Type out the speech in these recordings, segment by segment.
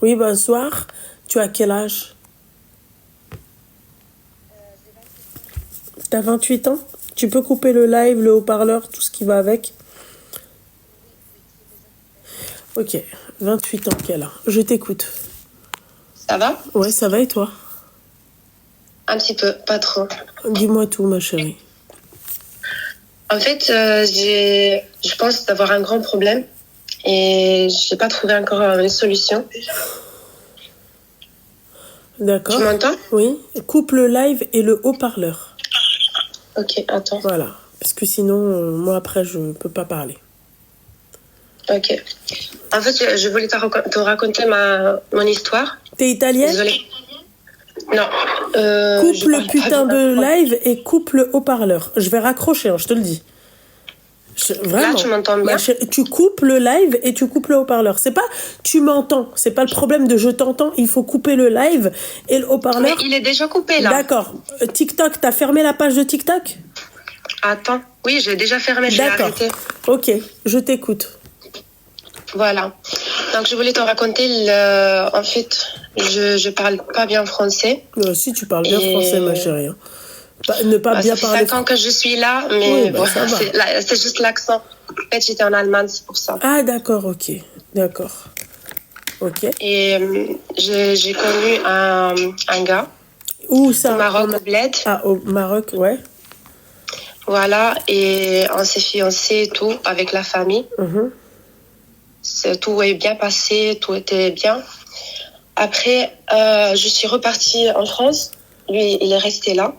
Oui, bonsoir. Tu as quel âge? T'as 28 ans? Tu peux couper le live, le haut-parleur, tout ce qui va avec? Ok, 28 ans qu'elle a. Je t'écoute. Ça va? Ouais, ça va et toi? Un petit peu, pas trop. Dis-moi tout, ma chérie. En fait, je pense d'avoir un grand problème et j'ai pas trouvé encore une solution. D'accord. Tu m'entends? Oui. Coupe le live et le haut-parleur. Ok, attends. Voilà. Parce que sinon, moi, après, je peux pas parler. Ok. En fait, je voulais te raconter mon histoire. T'es italienne? Désolée. Non. Coupe le putain de live et coupe le haut-parleur. Je vais raccrocher, hein, je te le dis. Vraiment. Là, tu m'entends bien? Tu coupes le live et tu coupes le haut-parleur. C'est pas tu m'entends, c'est pas le problème de je t'entends. Il faut couper le live et le haut-parleur. Mais il est déjà coupé là. D'accord. TikTok, t'as fermé la page de TikTok? Attends. Oui, j'ai déjà fermé, j'ai arrêté. Ok, je t'écoute. Voilà. Donc, je voulais te raconter, en fait, je parle pas bien français. Si, tu parles bien français, ma chérie. Hein. Ne pas bien ça parler. fait 5 ans que je suis là, mais oui, bon, c'est juste l'accent. En fait, j'étais en Allemagne, c'est pour ça. Ah, d'accord, ok. D'accord. Ok. Et j'ai connu un gars. Où ça? Au Maroc, au Bled. Ah, au Maroc, ouais. Voilà, et on s'est fiancés et tout, avec la famille. Tout est bien passé, tout était bien. Après, je suis repartie en France. Lui, il est resté là.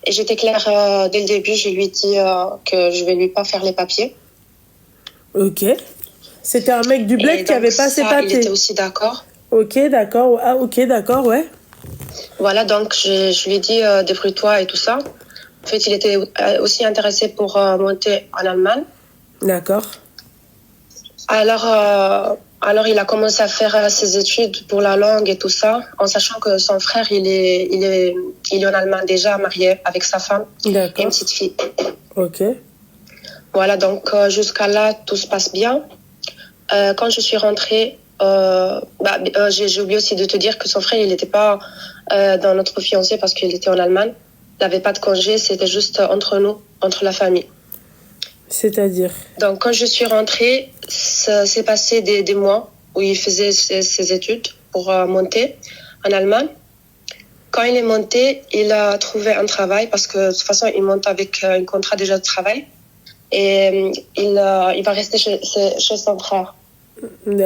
Et j'étais claire dès le début, je lui ai dit que je vais lui pas faire les papiers. Ok. C'était un mec du bled qui avait pas ses papiers. Il était aussi d'accord. Ok, d'accord. Ah, ok, d'accord, ouais. Voilà, donc je lui ai dit débrouille-toi et tout ça. En fait, il était aussi intéressé pour monter en Allemagne. D'accord. Alors, il a commencé à faire ses études pour la langue et tout ça, en sachant que son frère, il est en Allemagne déjà, marié avec sa femme et une petite fille. Ok. Voilà, donc jusqu'à là, tout se passe bien. Quand je suis rentrée, j'ai oublié aussi de te dire que son frère, il n'était pas dans notre fiancé parce qu'il était en Allemagne. Il n'avait pas de congé, c'était juste entre nous, entre la famille. C'est-à-dire? Donc, quand je suis rentrée, ça s'est passé des mois où il faisait ses études pour monter en Allemagne. Quand il est monté, il a trouvé un travail parce que de toute façon, il monte avec un contrat déjà de travail. Et il va rester chez son frère,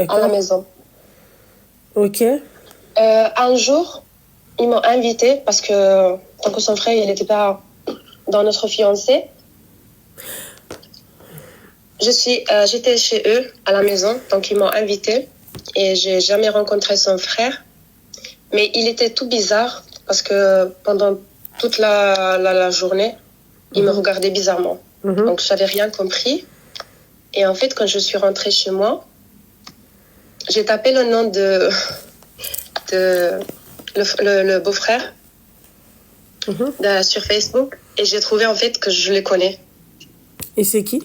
à la maison. Ok. Un jour, ils m'ont invité parce que tant que son frère, il n'était pas dans notre fiancé. J'étais chez eux à la maison, donc ils m'ont invité et j'ai jamais rencontré son frère. Mais il était tout bizarre parce que pendant toute la journée, il me regardait bizarrement. Donc j'avais rien compris. Et en fait, quand je suis rentrée chez moi, j'ai tapé le nom de le beau-frère sur Facebook et j'ai trouvé en fait que je le connais. Et c'est qui?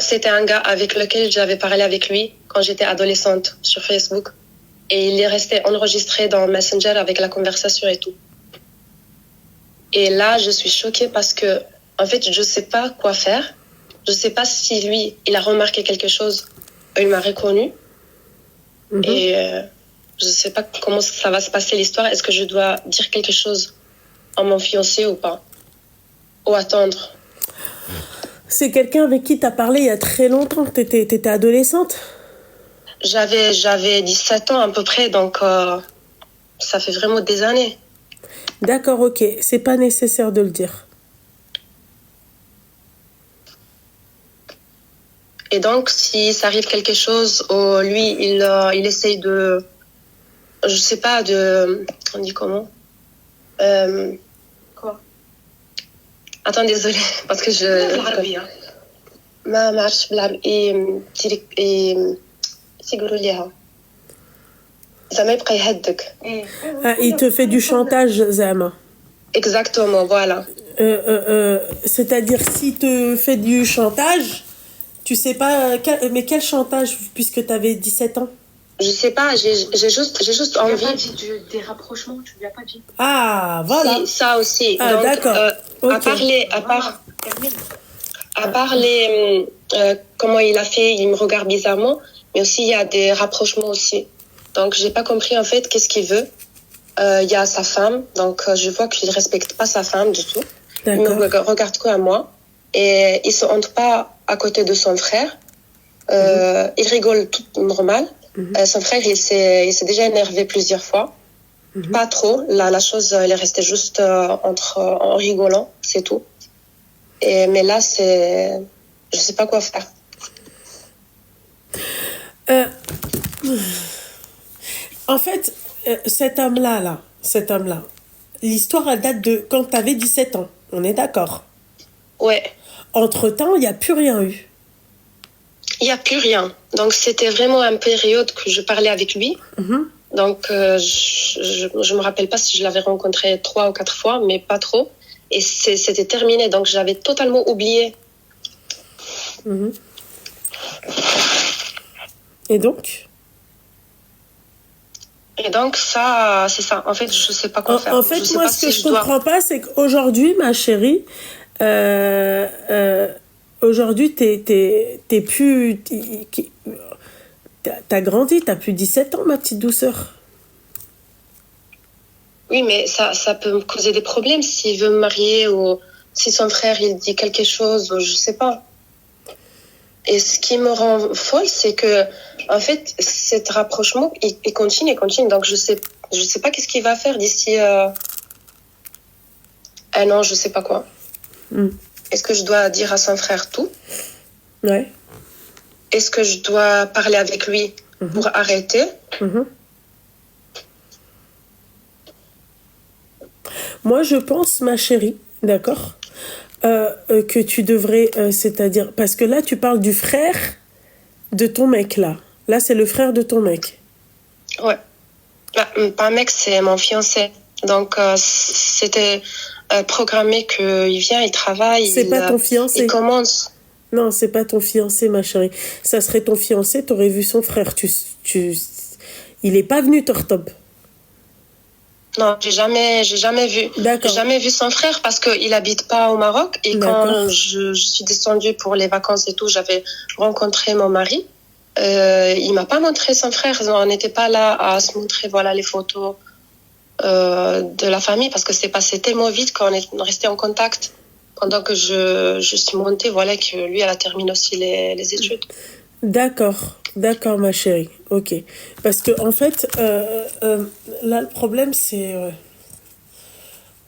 C'était un gars avec lequel j'avais parlé avec lui quand j'étais adolescente sur Facebook. Et il est resté enregistré dans Messenger avec la conversation et tout. Et là, je suis choquée parce que, en fait, je sais pas quoi faire. Je sais pas si lui, il a remarqué quelque chose. Il m'a reconnu. Et je sais pas comment ça va se passer l'histoire. Est-ce que je dois dire quelque chose à mon fiancé ou pas? Ou attendre? C'est quelqu'un avec qui t'as parlé il y a très longtemps. T'étais adolescente? J'avais 17 ans à peu près, donc ça fait vraiment des années. D'accord, ok. C'est pas nécessaire de le dire. Et donc, si ça arrive quelque chose, lui, il essaye de... Je sais pas, on dit comment? Quoi? Attends, désolée, parce que je... ما معرفتش يقولوا ليها زعما يبقى يهدك. Il te fait du chantage, Zama. Exactement, voilà. C'est-à-dire, s'il te fait du chantage, tu sais pas... mais quel chantage, puisque t'avais 17 ans? Je sais pas, j'ai juste Tu lui as envie. pas dit des rapprochements, tu lui as pas dit. Ah, voilà. Si, ça aussi. Ah, Donc, d'accord. Ok. à part les, comment il a fait, il me regarde bizarrement, mais aussi il y a des rapprochements aussi. Donc, j'ai pas compris en fait qu'est-ce qu'il veut. Il y a sa femme, donc je vois qu'il respecte pas sa femme du tout. Il me D'accord. regarde que à moi et il se honte pas à côté de son frère. Il rigole tout normal. Son frère, il s'est déjà énervé plusieurs fois. Pas trop. La chose, elle est restée juste en rigolant, c'est tout. Mais là, je sais pas quoi faire. Euh, En fait, cet homme-là, l'histoire, elle date de quand tu avais 17 ans. On est d'accord. Ouais. Entre-temps, il n'y a plus rien eu. Il n'y a plus rien. Donc, c'était vraiment une période que je parlais avec lui. Donc, je me rappelle pas si je l'avais rencontré 3 ou 4 fois, mais pas trop. Et c'était terminé. Donc, j'avais totalement oublié. Et donc ça, c'est ça. En fait, je sais pas quoi faire. En fait, je sais moi, pas ce que si je comprends pas, c'est qu'aujourd'hui, ma chérie, aujourd'hui, t'es plus... T'as grandi, t'as plus 17 ans, ma petite douceur. Oui, mais ça peut me causer des problèmes s'il veut me marier ou si son frère, il dit quelque chose, ou je sais pas. Et ce qui me rend folle, c'est que, en fait, cet rapprochement, il continue. Donc, je sais pas qu'est-ce qu'il va faire d'ici un an, je sais pas quoi. Est-ce que je dois dire à son frère tout? Ouais. Est-ce que je dois parler avec lui pour arrêter? Moi, je pense, ma chérie, d'accord, que tu devrais, c'est-à-dire, parce que là, tu parles du frère de ton mec, là. Là, c'est le frère de ton mec. Ouais. Bah, pas un mec, c'est mon fiancé. Donc, c'était programmé qu'il vient, il travaille. C'est pas ton fiancé. Il commence. Non, c'est pas ton fiancé, ma chérie. Ça serait ton fiancé, t'aurais vu son frère. Il est pas venu Tortob. Non, j'ai jamais vu. D'accord. J'ai jamais vu son frère parce qu'il habite pas au Maroc. Et quand je suis descendue pour les vacances et tout, j'avais rencontré mon mari. Il m'a pas montré son frère. On n'était pas là à se montrer, voilà, les photos de la famille parce que c'est passé tellement vite qu'on est resté en contact pendant que je suis montée, voilà, que lui, elle a terminé aussi les études. D'accord, ma chérie. Ok. Parce que, en fait, là, le problème, c'est...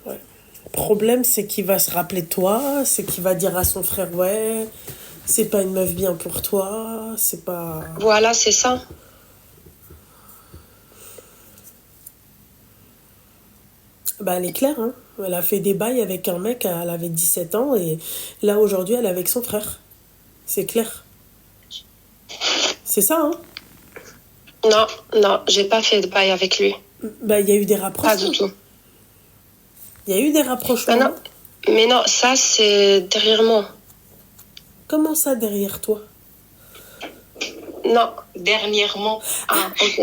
Le problème, c'est qu'il va se rappeler de toi, c'est qu'il va dire à son frère, ouais, c'est pas une meuf bien pour toi, c'est pas... Voilà, c'est ça. Bah, elle est claire, hein. Elle a fait des bails avec un mec, elle avait 17 ans, et là, aujourd'hui, elle est avec son frère. C'est clair. C'est ça, hein? Non, j'ai pas fait de bail avec lui. Bah, il y a eu des rapprochements. Pas du tout. Il y a eu des rapprochements. Mais non, ça, c'est derrière moi. Comment ça, derrière toi? Non, dernièrement. Ah, ok.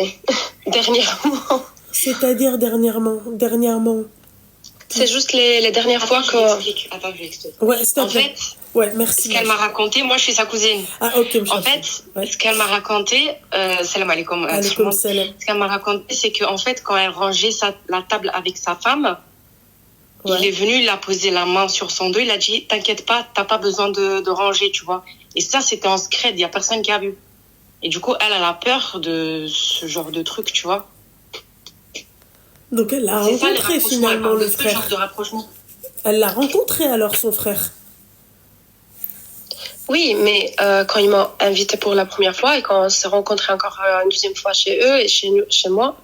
Dernièrement. C'est-à-dire dernièrement. C'est juste les dernières fois que... Attends, je l'explique. Ouais, s'il te En plaît. fait, Ouais, merci. ce qu'elle m'a raconté, moi je suis sa cousine. Ah, ok. En fait, ce qu'elle m'a raconté, salam alaikum. Alaikum salam. Ce qu'elle m'a raconté, c'est qu'en fait, quand elle rangeait la table avec sa femme, il est venu, il a posé la main sur son dos, il a dit, t'inquiète pas, t'as pas besoin de ranger, tu vois. Et ça, c'était en secret, il y a personne qui a vu. Et du coup, elle a peur de ce genre de truc, tu vois. Donc elle l'a rencontré finalement, le frère. Genre de rapprochement. Elle l'a rencontré alors, son frère. Oui, mais quand ils m'ont invité pour la première fois et quand on s'est rencontrés encore une deuxième fois chez eux et chez moi.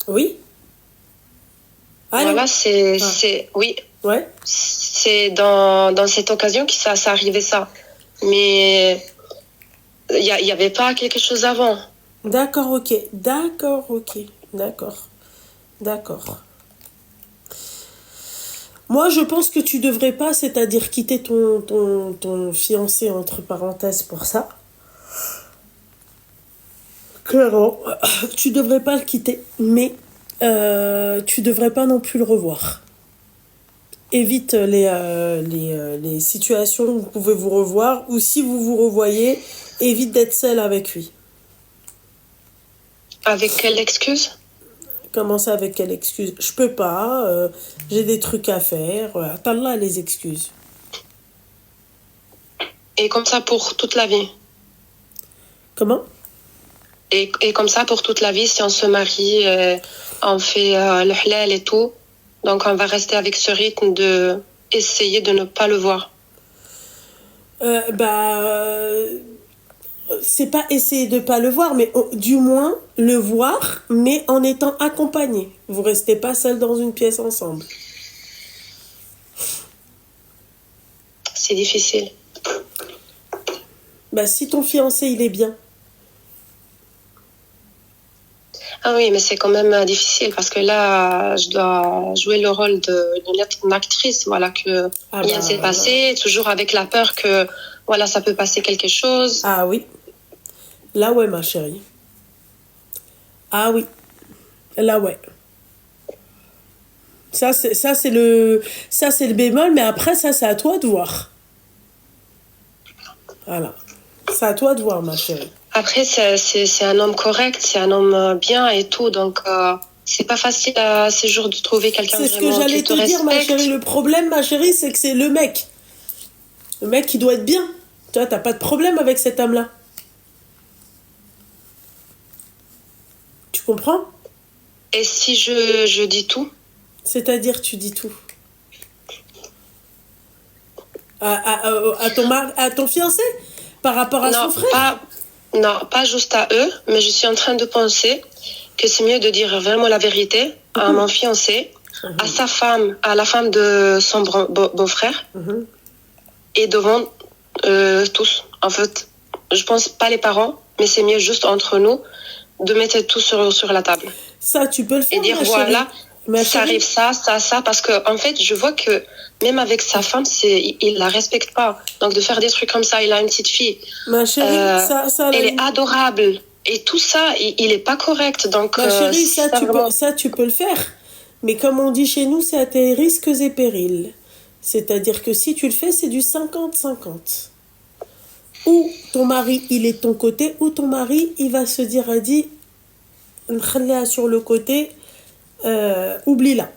Oui. Allô? Voilà, oui. Ouais. C'est dans cette occasion que ça arrivait ça. Mais il y avait pas quelque chose avant. D'accord, ok. Moi, je pense que tu devrais pas, c'est-à-dire quitter ton fiancé, entre parenthèses, pour ça. Clairement, tu devrais pas le quitter, mais tu devrais pas non plus le revoir. Évite les situations où vous pouvez vous revoir, ou si vous vous revoyez, évite d'être seule avec lui. Avec quelle excuse? Comment ça, avec quelle excuse? Je peux pas, j'ai des trucs à faire. Attends là les excuses. Et comme ça pour toute la vie. Comment? Et comme ça pour toute la vie, si on se marie, on fait le halal et tout. Donc on va rester avec ce rythme de essayer de ne pas le voir. C'est pas essayer de pas le voir, mais du moins le voir, mais en étant accompagné. Vous restez pas seul dans une pièce ensemble. C'est difficile. Si ton fiancé il est bien. Ah oui, mais c'est quand même difficile parce que là, je dois jouer le rôle d'une actrice, voilà, que rien s'est passé, toujours avec la peur que, voilà, ça peut passer quelque chose. Ah oui. Là, ouais, ma chérie. Ah oui. Là, ouais. Ça, c'est le bémol, mais après, ça, c'est à toi de voir. Voilà. C'est à toi de voir, ma chérie. Après, c'est un homme correct, c'est un homme bien et tout, donc c'est pas facile à ces jours de trouver quelqu'un vraiment qui te respecte. C'est ce que j'allais te dire, ma chérie. Le problème, ma chérie, c'est que c'est le mec. Le mec, il doit être bien. Tu vois, t'as pas de problème avec cet homme-là. Tu comprends? Et si je dis tout? C'est-à-dire, tu dis tout à ton fiancé? Par rapport à son frère? Non, pas juste à eux, mais je suis en train de penser que c'est mieux de dire vraiment la vérité à mon fiancé, à sa femme, à la femme de son beau-frère, et devant tous. En fait, je pense pas les parents, mais c'est mieux juste entre nous de mettre tout sur la table. Ça, tu peux le faire, et dire voilà, ça arrive ça, parce que en fait, je vois que même avec sa femme, il la respecte pas. Donc de faire des trucs comme ça, il a une petite fille. Ma chérie, elle est adorable. Et tout ça, il est pas correct. Donc ma chérie, ça tu peux le faire. Mais comme on dit chez nous, c'est à tes risques et périls. C'est-à-dire que si tu le fais, c'est du 50-50. Ou ton mari, il est de ton côté, ou ton mari, il va se dire, nkhaliha sur le côté, oublie-la.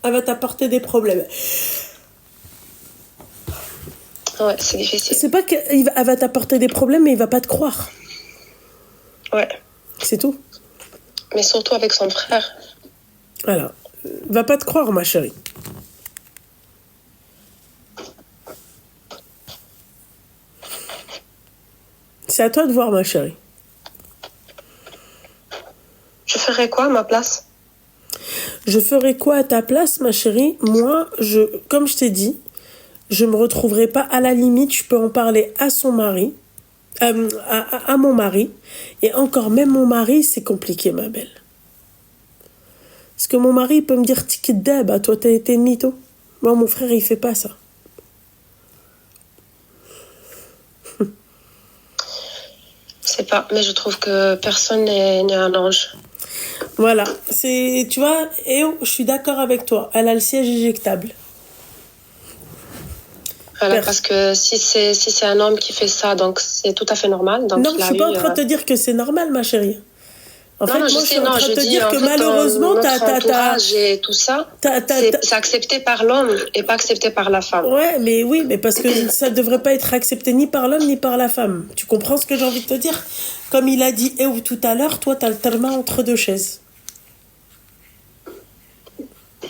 Elle va t'apporter des problèmes. Ouais, c'est difficile. C'est pas qu'elle va t'apporter des problèmes, mais il va pas te croire. Ouais. C'est tout. Mais surtout avec son frère. Voilà. Va pas te croire, ma chérie. C'est à toi de voir, ma chérie. Je ferais quoi à ma place? Je ferais quoi à ta place, ma chérie? Moi, comme je t'ai dit, je me retrouverai pas. À la limite, je peux en parler à son mari, à mon mari. Et encore, même mon mari, c'est compliqué, ma belle. Parce que mon mari peut me dire, Tikidab, toi, t'as été mytho. Moi, mon frère, il fait pas ça. Je sais pas, mais je trouve que personne n'est un ange. Voilà, tu vois, je suis d'accord avec toi. Elle a le siège éjectable. Voilà, parce que si c'est un homme qui fait ça, donc c'est tout à fait normal. Donc non, je suis pas en train de te dire que c'est normal, ma chérie. En fait, moi, je suis en train de te dire que malheureusement, t'as et tout ça, c'est accepté par l'homme et pas accepté par la femme. Ouais, mais parce que ça devrait pas être accepté ni par l'homme ni par la femme. Tu comprends ce que j'ai envie de te dire? Comme il a dit tout à l'heure, toi, t'as le terme entre deux chaises.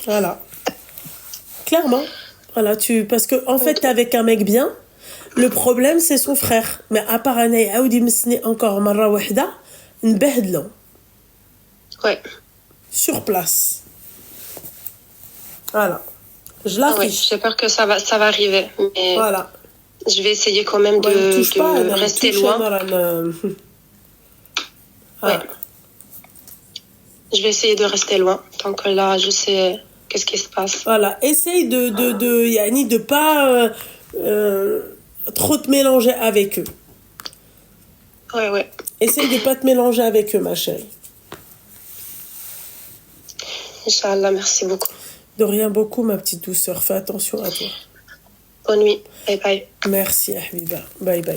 Voilà. Clairement. Voilà, parce que en fait, t'es avec un mec bien. Le problème, c'est son frère. Mais à part encore marra wahda, nbehdelon. Ouais. Sur place. Voilà. Je l'affiche. Ouais, j'ai peur que ça va arriver. Mais voilà. Je vais essayer quand même de rester loin. Ouais. Je vais essayer de rester loin. Tant que là, je sais qu'est-ce qui se passe. Voilà. Essaye de pas trop te mélanger avec eux. Ouais. Essaye de ne pas te mélanger avec eux, ma chérie. Inch'Allah, merci beaucoup. De rien beaucoup, ma petite douceur. Fais attention à toi. Bonne nuit. Bye bye. Merci, Habiba. Bye bye.